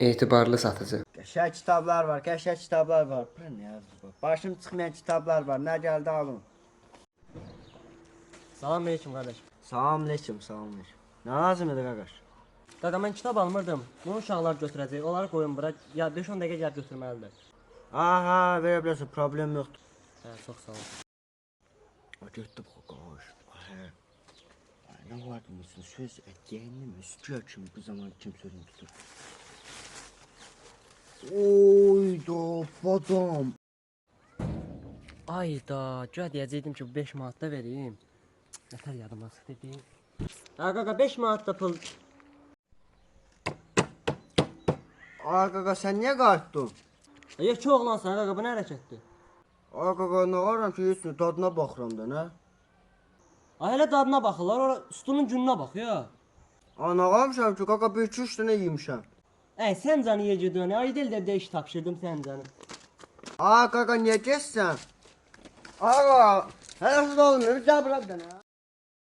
Etibarlı satıcı. Qəşəng kitablar var, qəşəng kitablar var. Bura nə yazır bu? Başım çıxmayan kitablar var. Nə gəldi alın. Salam aleyküm qardaş. Salam aleyküm, salam aleyküm. Nə lazım idi qardaş? Qaqa mən kitab almırdım. Bunu uşaqlar götürəcək. Onları qoyun bura. Ya 5-10 dəqiqə gəlib götürməlidir. Aha, verə bilərsən, problem yoxdur. Hə, çox sağ ol. Getdi bu qardaş. Hə. Nə vardı mısın? Söz etdiyini müskür kimi bu zaman kim sözünü tutur? Oyda, badam. Ayda, gəl deyəcəydim ki, bu 5 manat da vereyim. Nətər yadıma çıxdı deyim. Ha qaqa 5 manat da pul. Ay qaqa, sən niyə qayıtdın? Yox, çox oğlansan qaqa, bu nə hərəkətdir? Ay qaqa, nə varam ki, heç dadına baxıram da, nə? Ay elə dadına baxırlar, ora sütunun gününə bax ya. Anağamışam ki, qaqa, bir iki üç dənə yemişəm. Sən canı yedirdin, ay dildə iş tapşırdım sən canı. Ay qaqa, niyə getsən? Ay qaqa, hələ olmuyor, gəl bura bir dənə.